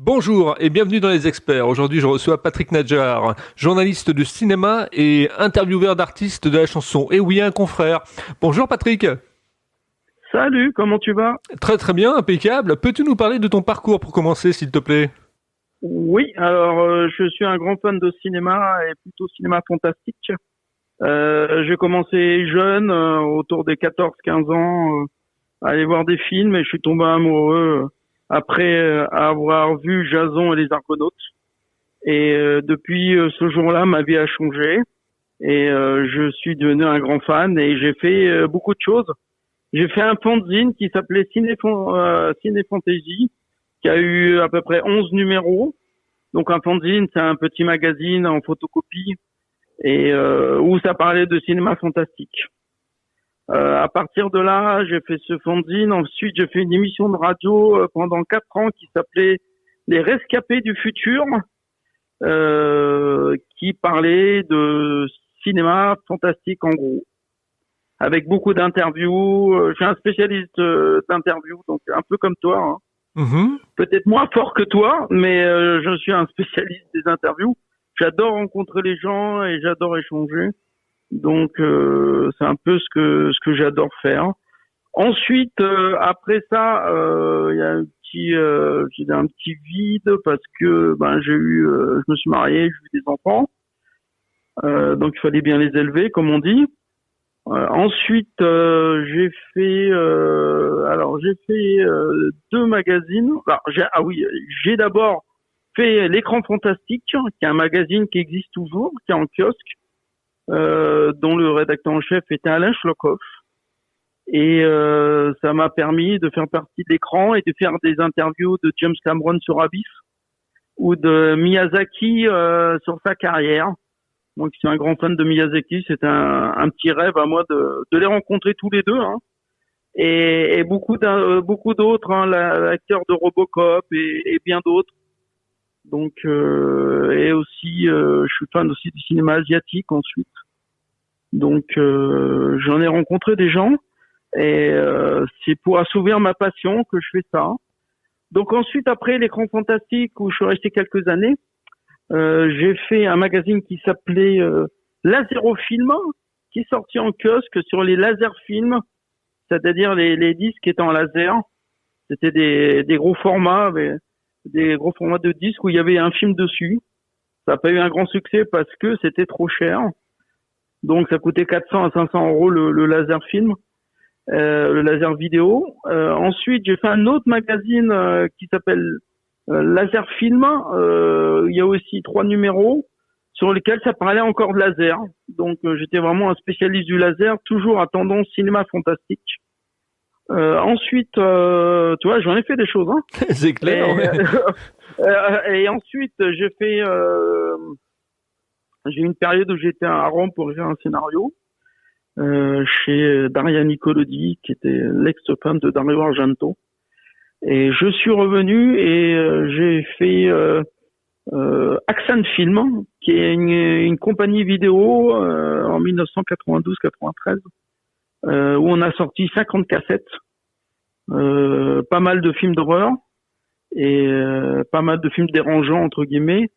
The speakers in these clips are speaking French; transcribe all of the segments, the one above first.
Bonjour et bienvenue dans Les Experts. Aujourd'hui, je reçois Patrick Nadjar, journaliste de cinéma et intervieweur d'artistes de la chanson. Et oui, un confrère. Bonjour Patrick. Salut, comment tu vas? Très très bien, impeccable. Peux-tu nous parler de ton parcours pour commencer, s'il te plaît? Oui, alors je suis un grand fan de cinéma et plutôt cinéma fantastique. J'ai commencé jeune, autour des 14-15 ans, à aller voir des films et je suis tombé amoureux après avoir vu Jason et les Argonautes. Et depuis ce jour-là, ma vie a changé et je suis devenu un grand fan et j'ai fait beaucoup de choses. J'ai fait un fanzine qui s'appelait Ciné Fantasy, qui a eu à peu près 11 numéros. Donc un fanzine, c'est un petit magazine en photocopie et où ça parlait de cinéma fantastique. À partir de là, j'ai fait ce fanzine. Ensuite, j'ai fait une émission de radio pendant 4 ans qui s'appelait Les Rescapés du futur, qui parlait de cinéma fantastique en gros, avec beaucoup d'interviews. Je suis un spécialiste d'interviews, donc un peu comme toi, hein. Mhm. Peut-être moins fort que toi, mais je suis un spécialiste des interviews. J'adore rencontrer les gens et j'adore échanger. Donc c'est un peu ce que j'adore faire. Ensuite, après ça, il y a j'ai un petit vide parce que je me suis marié, j'ai eu des enfants, donc il fallait bien les élever, comme on dit. Ensuite, j'ai fait deux magazines. J'ai d'abord fait l'Écran Fantastique, qui est un magazine qui existe toujours, qui est en kiosque, dont le rédacteur en chef était Alain Schlokhoff. Et ça m'a permis de faire partie de l'écran et de faire des interviews de James Cameron sur Abyss ou de Miyazaki sur sa carrière. Moi qui suis un grand fan de Miyazaki, c'est un petit rêve à moi de les rencontrer tous les deux, hein. Et beaucoup d'autres, hein, l'acteur de Robocop et bien d'autres. Donc et aussi, je suis fan aussi du cinéma asiatique ensuite. Donc j'en ai rencontré des gens et c'est pour assouvir ma passion que je fais ça. Donc ensuite, après l'Écran Fantastique où je suis resté quelques années, j'ai fait un magazine qui s'appelait Laserofilm, qui est sorti en kiosque sur les laserfilms, c'est-à-dire les disques étant en laser. C'était des gros formats, des gros formats de disques où il y avait un film dessus. Ça n'a pas eu un grand succès parce que c'était trop cher. Donc ça coûtait 400 à 500 euros le laser film, le laser vidéo. Ensuite, j'ai fait un autre magazine qui s'appelle Laser Film. Il y a aussi 3 numéros sur lesquels ça parlait encore de laser. Donc j'étais vraiment un spécialiste du laser, toujours à tendance cinéma fantastique. Ensuite, tu vois, j'en ai fait des choses, hein. C'est clair, ouais. Et ensuite, j'ai eu une période où j'étais à Rome pour écrire un scénario chez Daria Nicolodi, qui était l'ex-femme de Dario Argento. Et je suis revenu et j'ai fait Axan Film, qui est une compagnie vidéo en 1992-93, où on a sorti 50 cassettes, pas mal de films d'horreur et pas mal de films dérangeants entre guillemets.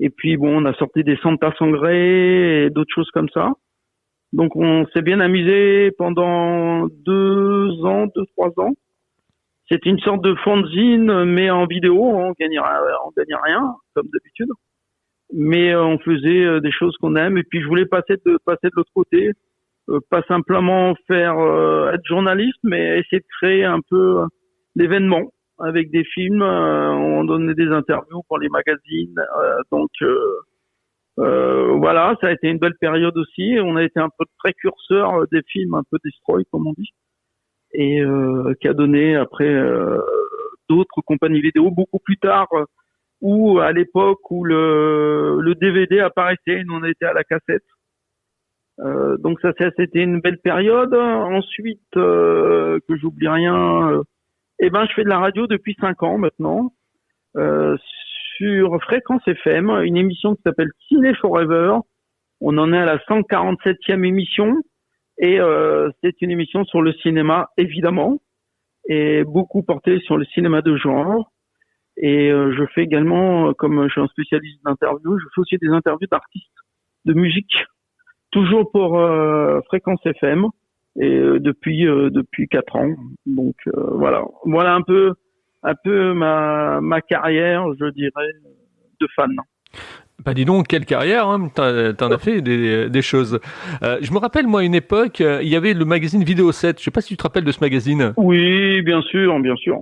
Et puis bon, on a sorti des Santa Sangre et d'autres choses comme ça. Donc on s'est bien amusé pendant 2 ans, 3 ans. C'était une sorte de fanzine, mais en vidéo. On gagnait rien, comme d'habitude. Mais on faisait des choses qu'on aime. Et puis je voulais passer de l'autre côté, pas simplement faire être journaliste, mais essayer de créer un peu l'événement avec des films. On donnait des interviews pour les magazines. Voilà, ça a été une belle période aussi. On a été un peu précurseur des films un peu destroy, comme on dit, et qui a donné après d'autres compagnies vidéo beaucoup plus tard, ou à l'époque où le DVD apparaissait, nous on était à la cassette. Donc c'était une belle période. Ensuite, que j'oublie rien, je fais de la radio depuis 5 ans maintenant, sur Fréquence FM, une émission qui s'appelle Ciné Forever. On en est à la 147e émission. Et c'est une émission sur le cinéma, évidemment, et beaucoup portée sur le cinéma de genre. Et je fais également, comme je suis un spécialiste d'interview, je fais aussi des interviews d'artistes de musique, toujours pour Fréquence FM, et depuis 4 ans. Donc voilà un peu ma carrière, je dirais, de fan. Bah dis donc, quelle carrière, hein. T'en as fait des choses. Je me rappelle, moi, à une époque, il y avait le magazine Vidéo 7. Je sais pas si tu te rappelles de ce magazine. Oui, bien sûr, bien sûr.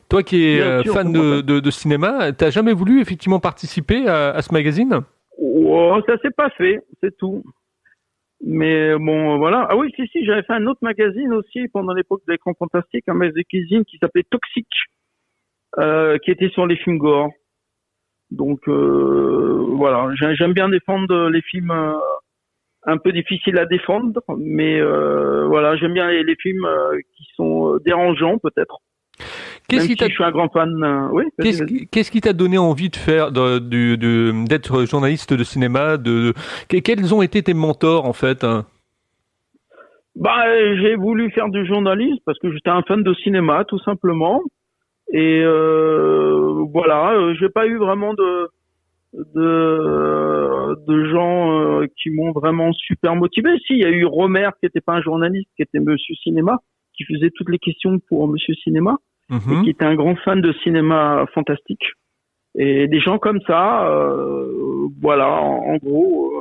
Toi qui es Bien sûr, fan je me rappelle. de cinéma, t'as jamais voulu effectivement participer à ce magazine? Oh, ça s'est pas fait, c'est tout. Mais bon, voilà. Ah oui, si, j'avais fait un autre magazine aussi pendant l'époque de l'écran fantastique, un magazine qui s'appelait Toxic, qui était sur les films gore. Donc voilà, j'aime bien défendre les films un peu difficiles à défendre, mais voilà, j'aime bien les films qui sont dérangeants peut-être. Même Qu'est-ce qui si t'a je suis un grand fan. Oui, vas-y, vas-y. qu'est-ce qui t'a donné envie de faire d'être journaliste de cinéma quels ont été tes mentors en fait, hein? Bah, j'ai voulu faire du journalisme parce que j'étais un fan de cinéma, tout simplement. Et voilà, j'ai pas eu vraiment de gens qui m'ont vraiment super motivé. Si, il y a eu Romer qui était pas un journaliste, qui était Monsieur Cinéma, qui faisait toutes les questions pour Monsieur Cinéma et Mhm. qui était un grand fan de cinéma fantastique. Et des gens comme ça, voilà, en gros,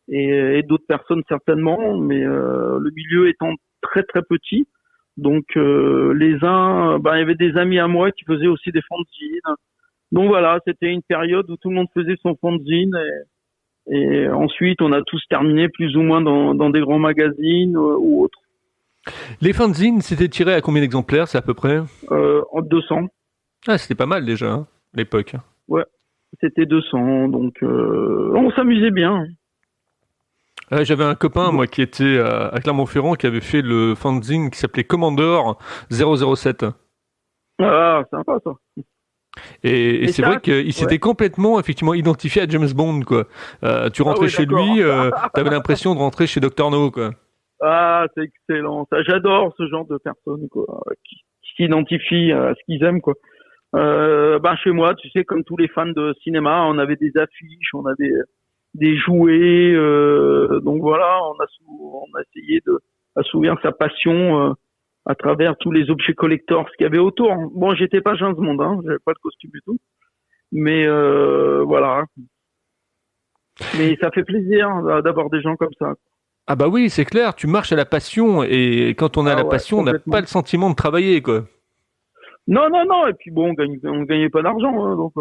et d'autres personnes certainement, mais le milieu étant très très petit. Donc les uns, il y avait des amis à moi qui faisaient aussi des fanzines. Donc voilà, c'était une période où tout le monde faisait son fanzine et ensuite on a tous terminé plus ou moins dans des grands magazines ou autres. Les fanzines, c'était tiré à combien d'exemplaires, c'est à peu près? En 200, Ah, c'était pas mal déjà, hein, à l'époque. ouais, c'était 200, donc on s'amusait bien. J'avais un copain, moi, qui était à Clermont-Ferrand, qui avait fait le fanzine qui s'appelait Commandeur 007. Ah, sympa ça. Et Mais c'est ça, vrai qu'il ouais. s'était complètement, effectivement, identifié à James Bond, quoi. Tu Ah rentrais oui, chez d'accord. lui, t'avais l'impression de rentrer chez Dr No, quoi. Ah, c'est excellent. Ça, j'adore ce genre de personnes, quoi, qui s'identifient à ce qu'ils aiment, quoi. Chez moi, tu sais, comme tous les fans de cinéma, on avait des affiches, on avait des jouets, donc voilà, on a essayé de assouvir sa passion à travers tous les objets collectors qu'il y avait autour. Bon, j'étais pas James Bond, hein, j'avais pas de costume du tout, mais voilà. Mais ça fait plaisir d'avoir des gens comme ça. Ah bah oui, c'est clair, tu marches à la passion, et quand on a Ah la ouais, passion, on n'a pas complètement. le sentiment de travailler, quoi. Non, non, non. Et puis bon, on gagnait pas d'argent, hein, donc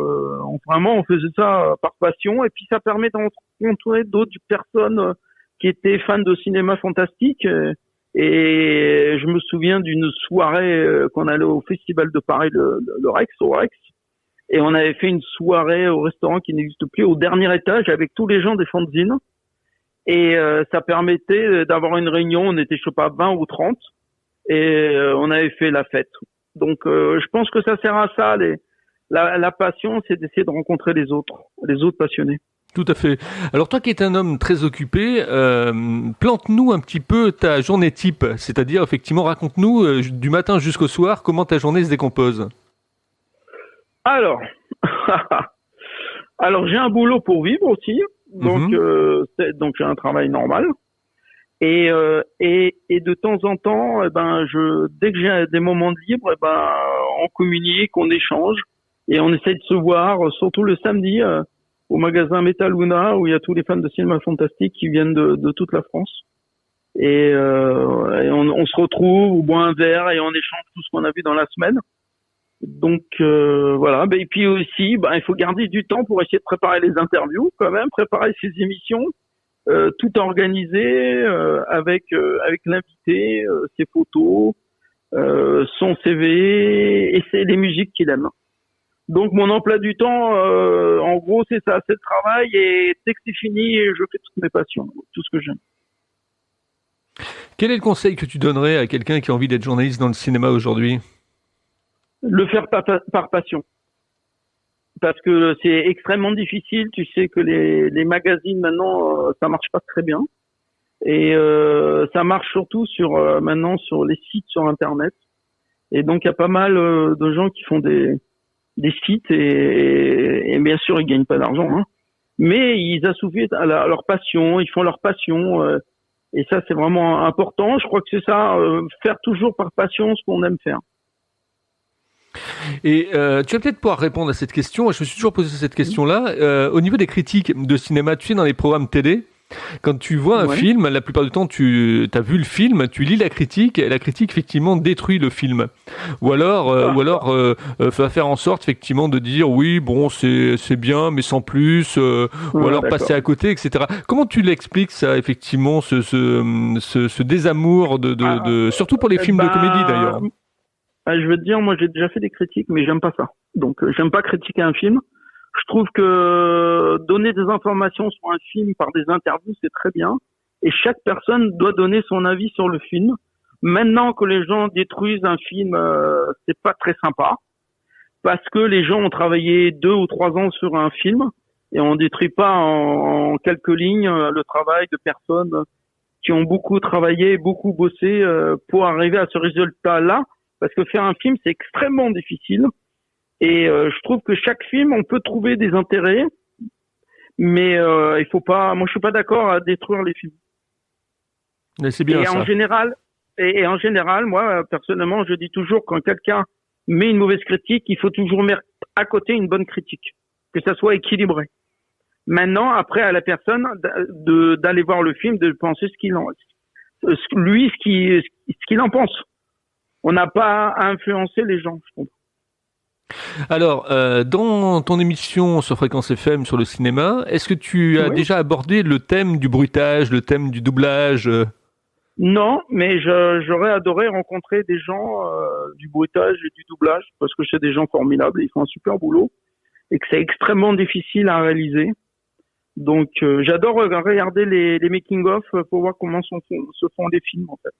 vraiment on faisait ça par passion. Et puis ça permet de rencontrer d'autres personnes qui étaient fans de cinéma fantastique. Et je me souviens d'une soirée qu'on allait au Festival de Paris, le Rex, au Rex. Et on avait fait une soirée au restaurant qui n'existe plus, au dernier étage, avec tous les gens des fanzines. Et ça permettait d'avoir une réunion. On était, je sais pas, 20 ou 30. Et on avait fait la fête. Donc je pense que ça sert à ça. La passion, c'est d'essayer de rencontrer les autres passionnés. Tout à fait. Alors toi qui es un homme très occupé, plante-nous un petit peu ta journée type, c'est-à-dire effectivement raconte-nous du matin jusqu'au soir comment ta journée se décompose. Alors, alors j'ai un boulot pour vivre aussi, donc Mhm. donc j'ai un travail normal. Et de temps en temps, dès que j'ai des moments de libre, on communique, on échange et on essaie de se voir, surtout le samedi au magasin Metaluna où il y a tous les fans de cinéma fantastique qui viennent de toute la France. Et on se retrouve, on boit un verre et on échange tout ce qu'on a vu dans la semaine. Donc voilà. Et puis aussi, il faut garder du temps pour essayer de préparer les interviews, quand même, préparer ces émissions. Tout organisé avec l'invité, ses photos, son CV et c'est les musiques qu'il aime. Donc mon emploi du temps, en gros, c'est ça, c'est le travail et dès que c'est fini, je fais toutes mes passions, tout ce que j'aime. Quel est le conseil que tu donnerais à quelqu'un qui a envie d'être journaliste dans le cinéma aujourd'hui? Le faire par passion. Parce que c'est extrêmement difficile. Tu sais que les magazines maintenant, ça marche pas très bien. Et ça marche surtout maintenant sur les sites sur Internet. Et donc il y a pas mal de gens qui font des sites et bien sûr ils gagnent pas d'argent, hein. Mais ils assouvissent à leur passion, ils font leur passion et ça c'est vraiment important. Je crois que c'est ça, faire toujours par passion ce qu'on aime faire. Et tu vas peut-être pouvoir répondre à cette question. Je me suis toujours posé cette question-là. Au niveau des critiques de cinéma, tu sais, dans les programmes télé, quand tu vois un film, la plupart du temps, tu as vu le film, tu lis la critique, et la critique effectivement détruit le film. Ou alors va faire en sorte effectivement de dire oui, bon, c'est bien, mais sans plus, ou alors passer à côté, etc. Comment tu l'expliques ça, effectivement, ce désamour surtout pour les films de comédie d'ailleurs. Je veux te dire, moi j'ai déjà fait des critiques, mais j'aime pas ça. Donc j'aime pas critiquer un film. Je trouve que donner des informations sur un film par des interviews, c'est très bien. Et chaque personne doit donner son avis sur le film. Maintenant que les gens détruisent un film, c'est pas très sympa. Parce que les gens ont travaillé 2 ou 3 ans sur un film et on détruit pas en quelques lignes le travail de personnes qui ont beaucoup travaillé, beaucoup bossé pour arriver à ce résultat-là. Parce que faire un film, c'est extrêmement difficile. Et je trouve que chaque film, on peut trouver des intérêts, mais il faut pas. Moi, je suis pas d'accord à détruire les films. Mais c'est bien ça. En général, moi personnellement, je dis toujours quand quelqu'un met une mauvaise critique, il faut toujours mettre à côté une bonne critique, que ça soit équilibré. Maintenant, après, à la personne d'aller voir le film, de penser ce qu'il en pense. On n'a pas à influencer les gens, je comprends. Alors, dans ton émission sur Fréquence FM sur le cinéma, est-ce que tu as déjà abordé le thème du bruitage, le thème du doublage Non, mais j'aurais adoré rencontrer des gens du bruitage et du doublage, parce que c'est des gens formidables, ils font un super boulot, et que c'est extrêmement difficile à réaliser. Donc, j'adore regarder les making-of pour voir comment se font les films, en fait.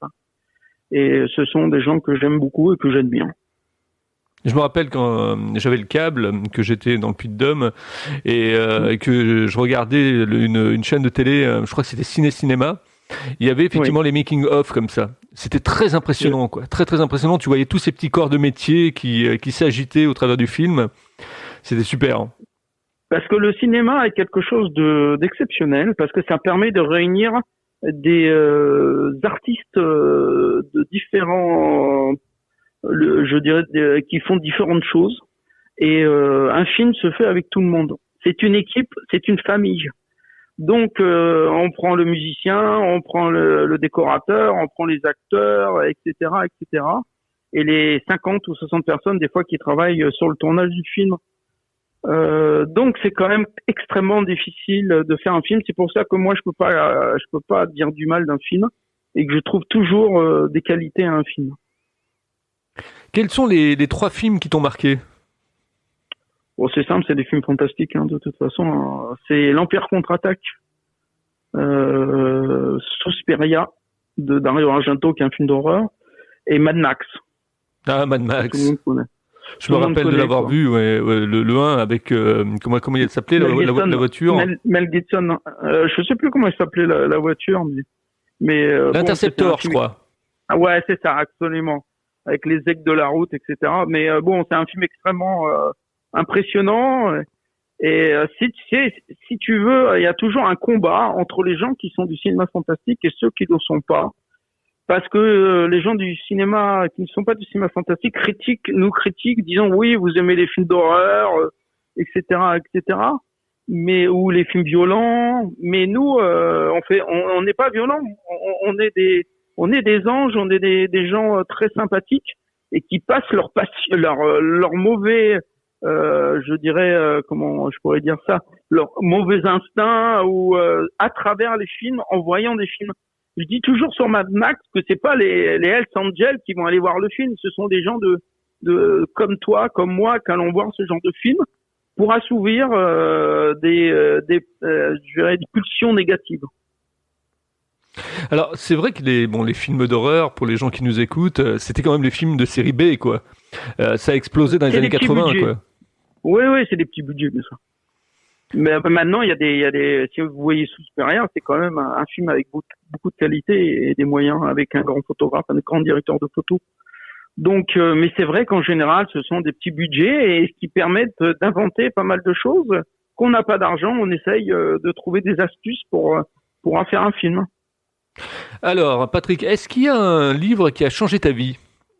Et ce sont des gens que j'aime beaucoup et que j'aime bien. Je me rappelle quand j'avais le câble, que j'étais dans le Puy-de-Dôme et que je regardais une chaîne de télé, je crois que c'était Ciné-Cinéma. Il y avait effectivement les making-of comme ça. C'était très impressionnant, quoi. Très très impressionnant. Tu voyais tous ces petits corps de métier qui s'agitaient au travers du film. C'était super. Parce que le cinéma est quelque chose d'exceptionnel, parce que ça permet de réunir des artistes de différents, je dirais, qui font différentes choses. Et un film se fait avec tout le monde. C'est une équipe, c'est une famille. Donc on prend le musicien, on prend le décorateur, on prend les acteurs, etc., etc. Et les 50 ou 60 personnes des fois qui travaillent sur le tournage du film. Donc c'est quand même extrêmement difficile de faire un film. C'est pour ça que moi je peux pas dire du mal d'un film et que je trouve toujours des qualités à un film. Quels sont les 3 films qui t'ont marqué? Bon, c'est simple, c'est des films fantastiques de toute façon. C'est l'Empire contre-attaque, Suspiria de Dario Argento qui est un film d'horreur et Mad Max. Ah, Mad Max. Tout le monde connaît. Je me rappelle de l'avoir vu, le 1 avec comment il s'appelait la voiture. Mel Gibson. Je sais plus comment il s'appelait la voiture, mais l'Interceptor, je crois. Ah ouais, c'est ça, absolument, avec les aigues de la route, etc. Mais bon, c'est un film extrêmement impressionnant. Et si tu veux, il y a toujours un combat entre les gens qui sont du cinéma fantastique et ceux qui ne le sont pas. Parce que les gens du cinéma qui ne sont pas du cinéma fantastique nous critiquent, disant oui, vous aimez les films d'horreur, etc., etc. Mais ou les films violents. Mais nous, on n'est pas violents. On est des anges, on est des gens très sympathiques et qui passent leur mauvais, je dirais, comment je pourrais dire ça, leur mauvais instinct ou à travers les films, en voyant des films. Je dis toujours sur Mad Max que c'est pas les Hells Angels qui vont aller voir le film, ce sont des gens de comme toi, comme moi, qui allons voir ce genre de film pour assouvir je dirais des pulsions négatives. Alors c'est vrai que les films d'horreur pour les gens qui nous écoutent, c'était quand même les films de série B, quoi. Ça a explosé dans les années 80, quoi. Oui, c'est des petits budgets, bien sûr. Mais maintenant, il y a des, si vous voyez Suspiria, c'est quand même un film avec beaucoup de qualité et des moyens, avec un grand photographe, un grand directeur de photo. Donc, mais c'est vrai qu'en général, ce sont des petits budgets et ce qui permettent d'inventer pas mal de choses. Qu'on n'a pas d'argent, on essaye de trouver des astuces pour en faire un film. Alors, Patrick, est-ce qu'il y a un livre qui a changé ta vie?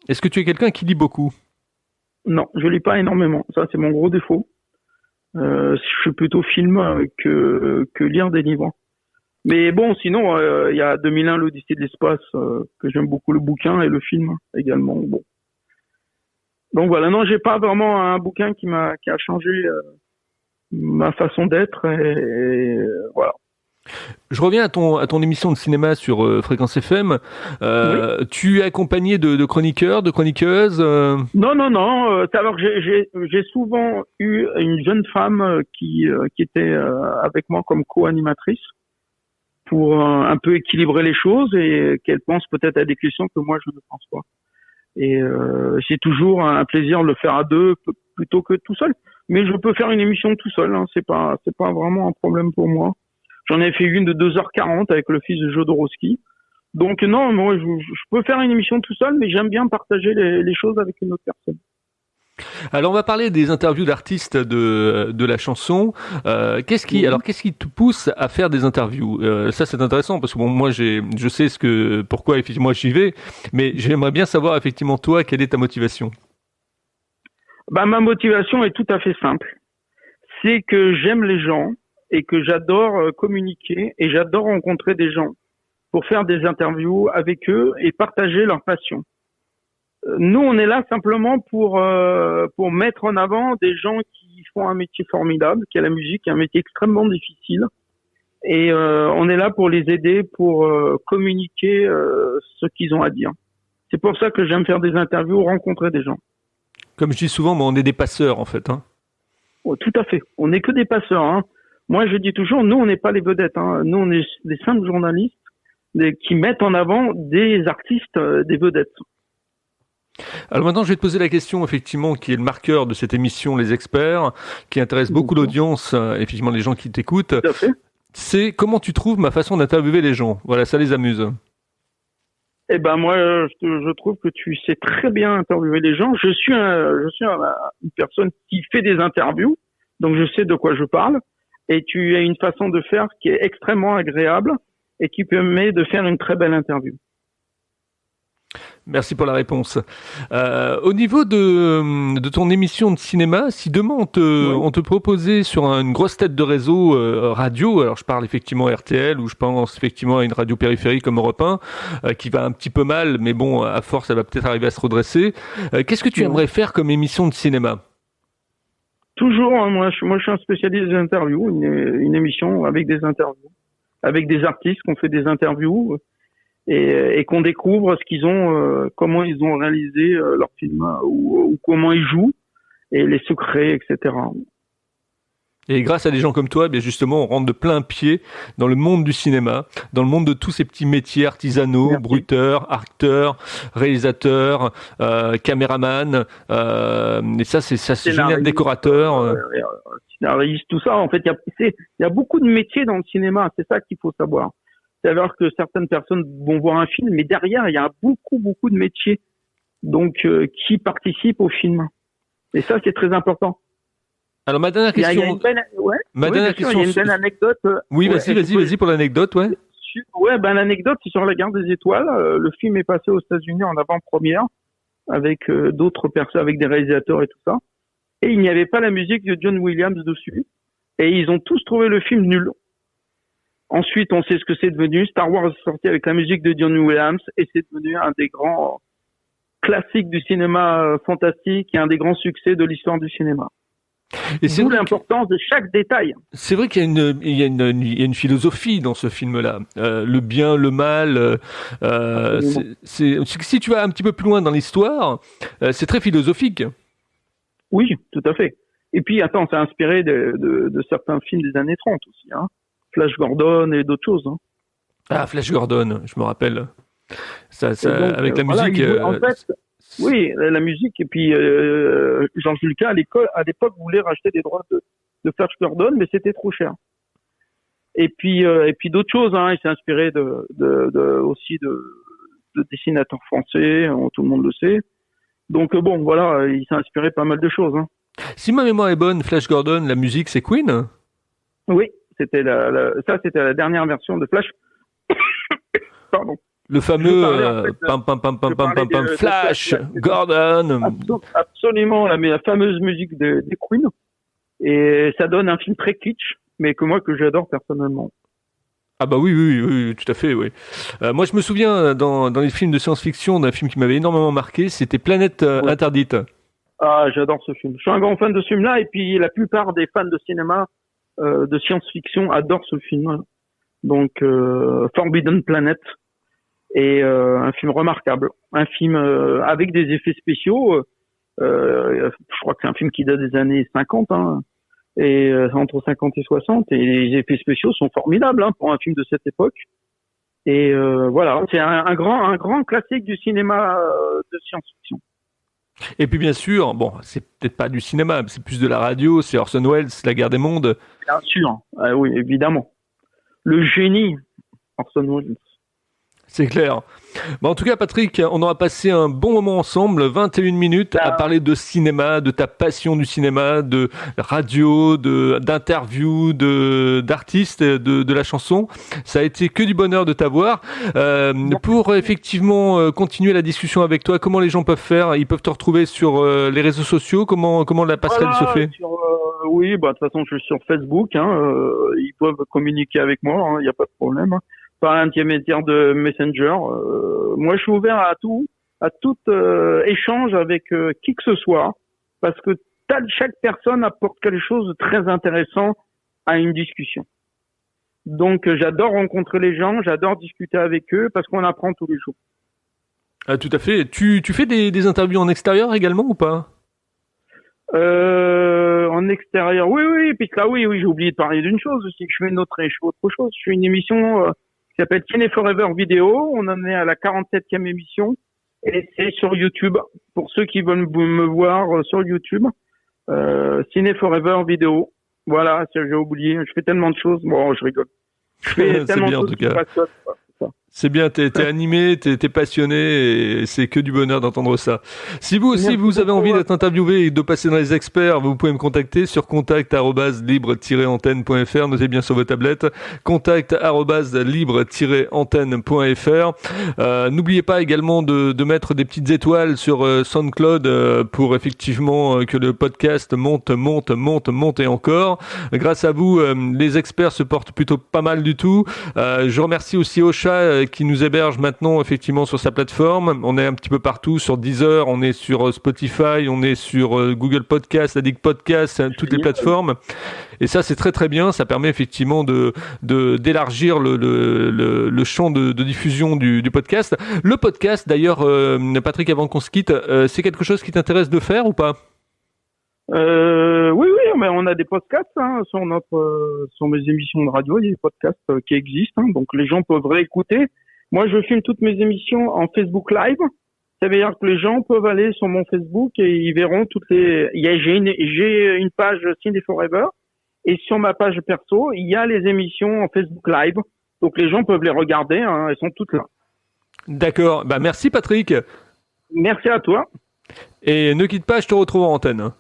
Est-ce que tu es quelqu'un qui lit beaucoup? Non, je lis pas énormément. Ça, c'est mon gros défaut. Je suis plutôt film que lire des livres. Mais bon, sinon, il y a 2001, l'Odyssée de l'espace, que j'aime beaucoup le bouquin et le film également. Bon. Donc voilà, non, j'ai pas vraiment un bouquin qui a changé ma façon d'être et voilà. Je reviens à ton émission de cinéma sur Fréquence FM. Oui. Tu es accompagné de chroniqueurs, de chroniqueuses Non. Alors j'ai souvent eu une jeune femme qui était avec moi comme co-animatrice pour un peu équilibrer les choses et qu'elle pense peut-être à des questions que moi je ne pense pas. Et c'est toujours un plaisir de le faire à deux plutôt que tout seul. Mais je peux faire une émission tout seul, hein. C'est pas vraiment un problème pour moi. J'en ai fait une de 2h40 avec le fils de Jodorowsky. Donc non, moi je peux faire une émission tout seul, mais j'aime bien partager les choses avec une autre personne. Alors on va parler des interviews d'artistes de la chanson. Qu'est-ce qui te pousse à faire des interviews? Ça c'est intéressant parce que bon, moi je sais pourquoi effectivement j'y vais, mais j'aimerais bien savoir effectivement toi quelle est ta motivation. Bah ma motivation est tout à fait simple. C'est que j'aime les gens et que j'adore communiquer et j'adore rencontrer des gens pour faire des interviews avec eux et partager leur passion. Nous, on est là simplement pour mettre en avant des gens qui font un métier formidable, qui est la musique, un métier extrêmement difficile. Et on est là pour les aider, pour communiquer ce qu'ils ont à dire. C'est pour ça que j'aime faire des interviews, rencontrer des gens. Comme je dis souvent, on est des passeurs en fait. Hein. Oh, tout à fait. On n'est que des passeurs. Hein. Moi, je dis toujours, nous, on n'est pas les vedettes. Hein. Nous, on est des simples journalistes qui mettent en avant des artistes, des vedettes. Alors maintenant, je vais te poser la question, effectivement, qui est le marqueur de cette émission, Les Experts, qui intéresse beaucoup l'audience, effectivement, les gens qui t'écoutent. Tout à fait. C'est comment tu trouves ma façon d'interviewer les gens. Voilà, ça les amuse. Eh ben moi, je trouve que tu sais très bien interviewer les gens. Je suis une personne qui fait des interviews, donc je sais de quoi je parle. Et tu as une façon de faire qui est extrêmement agréable et qui permet de faire une très belle interview. Merci pour la réponse. Au niveau de ton émission de cinéma, si demain on te proposait sur une grosse tête de réseau radio, alors je parle effectivement RTL ou je pense effectivement à une radio périphérique comme Europe 1, qui va un petit peu mal, mais bon, à force, elle va peut-être arriver à se redresser. Qu'est-ce que tu aimerais faire comme émission de cinéma? Toujours, hein, moi je suis un spécialiste des interviews, une émission avec des interviews, avec des artistes qu'on fait des interviews. Et qu'on découvre ce qu'ils ont, comment ils ont réalisé leur film ou comment ils jouent et les secrets, etc. Et grâce à des gens comme toi, bien justement, on rentre de plein pied dans le monde du cinéma, dans le monde de tous ces petits métiers artisanaux, bruiteurs, acteurs, réalisateurs, caméramans. Et ça, c'est génial, décorateur. Scénariste, tout ça. En fait, il y a beaucoup de métiers dans le cinéma. C'est ça qu'il faut savoir. C'est-à-dire que certaines personnes vont voir un film, mais derrière, il y a beaucoup de métiers donc qui participent au film. Et ça, c'est très important. Alors, ma dernière question... Il y a une belle, il y a une belle anecdote. Oui, vas-y pour l'anecdote, ouais. L'anecdote, c'est sur La Guerre des Étoiles. Le film est passé aux États-Unis en avant-première avec d'autres personnes, avec des réalisateurs et tout ça. Et il n'y avait pas la musique de John Williams dessus. Et ils ont tous trouvé le film nul. Ensuite, on sait ce que c'est devenu. Star Wars est sorti avec la musique de John Williams et c'est devenu un des grands classiques du cinéma fantastique et un des grands succès de l'histoire du cinéma. Et c'est l'importance de chaque détail. C'est vrai qu'il y a une philosophie dans ce film-là. Le bien, le mal. Si tu vas un petit peu plus loin dans l'histoire, c'est très philosophique. Oui, tout à fait. Et puis, attends, c'est inspiré de certains films des années 30 aussi, hein. Flash Gordon et d'autres choses. Hein. Ah, Flash Gordon, je me rappelle. Ça, donc, avec la musique. En fait, oui, la musique. Et puis, Georges Lucas, à l'époque, voulait racheter des droits de Flash Gordon, mais c'était trop cher. Et puis d'autres choses. Hein. Il s'est inspiré aussi de dessinateurs français, tout le monde le sait. Donc bon, voilà, il s'est inspiré pas mal de choses. Hein. Si ma mémoire est bonne, Flash Gordon, la musique, c'est Queen? Oui, c'était c'était la dernière version de Flash. Pardon. Le fameux pam pam pam pam pam pam pam Flash Gordon. Absolument, la fameuse musique des Queen. Et ça donne un film très kitsch, mais que j'adore personnellement. Ah bah oui, tout à fait, oui. Moi, je me souviens dans les films de science-fiction d'un film qui m'avait énormément marqué, c'était Planète Interdite. Ah, j'adore ce film. Je suis un grand fan de ce film-là, et puis la plupart des fans de cinéma de science-fiction adorent ce film. Donc, Forbidden Planet est un film remarquable, un film avec des effets spéciaux. Je crois que c'est un film qui date des années 50, hein, et entre 50 et 60, et les effets spéciaux sont formidables hein, pour un film de cette époque. Et voilà, c'est un grand classique du cinéma de science-fiction. Et puis bien sûr, bon, c'est peut-être pas du cinéma, c'est plus de la radio, c'est Orson Welles, La Guerre des Mondes. Bien sûr, oui, évidemment. Le génie, Orson Welles. C'est clair. Bon, en tout cas, Patrick, on aura passé un bon moment ensemble, 21 minutes, à parler de cinéma, de ta passion du cinéma, de radio, d'interviews, d'artistes, de la chanson. Ça a été que du bonheur de t'avoir. Pour effectivement continuer la discussion avec toi, comment les gens peuvent faire? Ils peuvent te retrouver sur les réseaux sociaux? Comment la passerelle se fait? Oui, bah de toute façon, je suis sur Facebook. Hein, ils peuvent communiquer avec moi, il n'y a pas de problème. Hein. Par l'intermédiaire de Messenger. Moi, je suis ouvert à tout échange avec qui que ce soit, parce que chaque personne apporte quelque chose de très intéressant à une discussion. Donc, j'adore rencontrer les gens, j'adore discuter avec eux, parce qu'on apprend tous les jours. Ah, tout à fait. Tu fais des interviews en extérieur également ou pas? En extérieur, oui, puis là, oui, j'ai oublié de parler d'une chose aussi, que je fais autre chose. Je fais une émission qui s'appelle Ciné Forever Vidéo. On en est à la 47e émission et c'est sur YouTube. Pour ceux qui veulent me voir sur YouTube, Ciné Forever Vidéo. Voilà, j'ai oublié. Je fais tellement de choses. Bon, je rigole. Je fais tellement de choses qui me passionnent. C'est bien, t'es animé, t'es passionné et c'est que du bonheur d'entendre ça. Si vous aussi vous avez envie d'être interviewé et de passer dans les experts, vous pouvez me contacter sur contact@libre-antenne.fr. Notez bien sur vos tablettes, contact@libre-antenne.fr. N'oubliez pas également de mettre des petites étoiles sur SoundCloud pour effectivement que le podcast monte et encore. Grâce à vous, les experts se portent plutôt pas mal du tout. Je remercie aussi Ocha qui nous héberge maintenant effectivement sur sa plateforme. On est un petit peu partout sur Deezer, on est sur Spotify, on est sur Google Podcast, Addict Podcast, toutes les plateformes. Et ça, c'est très très bien. Ça permet effectivement d'élargir le champ de diffusion du podcast. Le podcast, d'ailleurs, Patrick, avant qu'on se quitte, c'est quelque chose qui t'intéresse de faire ou pas? Oui, mais on a des podcasts hein, sur mes émissions de radio. Il y a des podcasts qui existent, hein, donc les gens peuvent réécouter. Moi, je filme toutes mes émissions en Facebook Live. Ça veut dire que les gens peuvent aller sur mon Facebook et ils verront j'ai une page Ciné Forever et sur ma page perso, il y a les émissions en Facebook Live. Donc les gens peuvent les regarder, hein, elles sont toutes là. D'accord. Bah merci Patrick. Merci à toi. Et ne quitte pas, je te retrouve en antenne.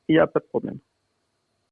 Il n'y a pas de problème.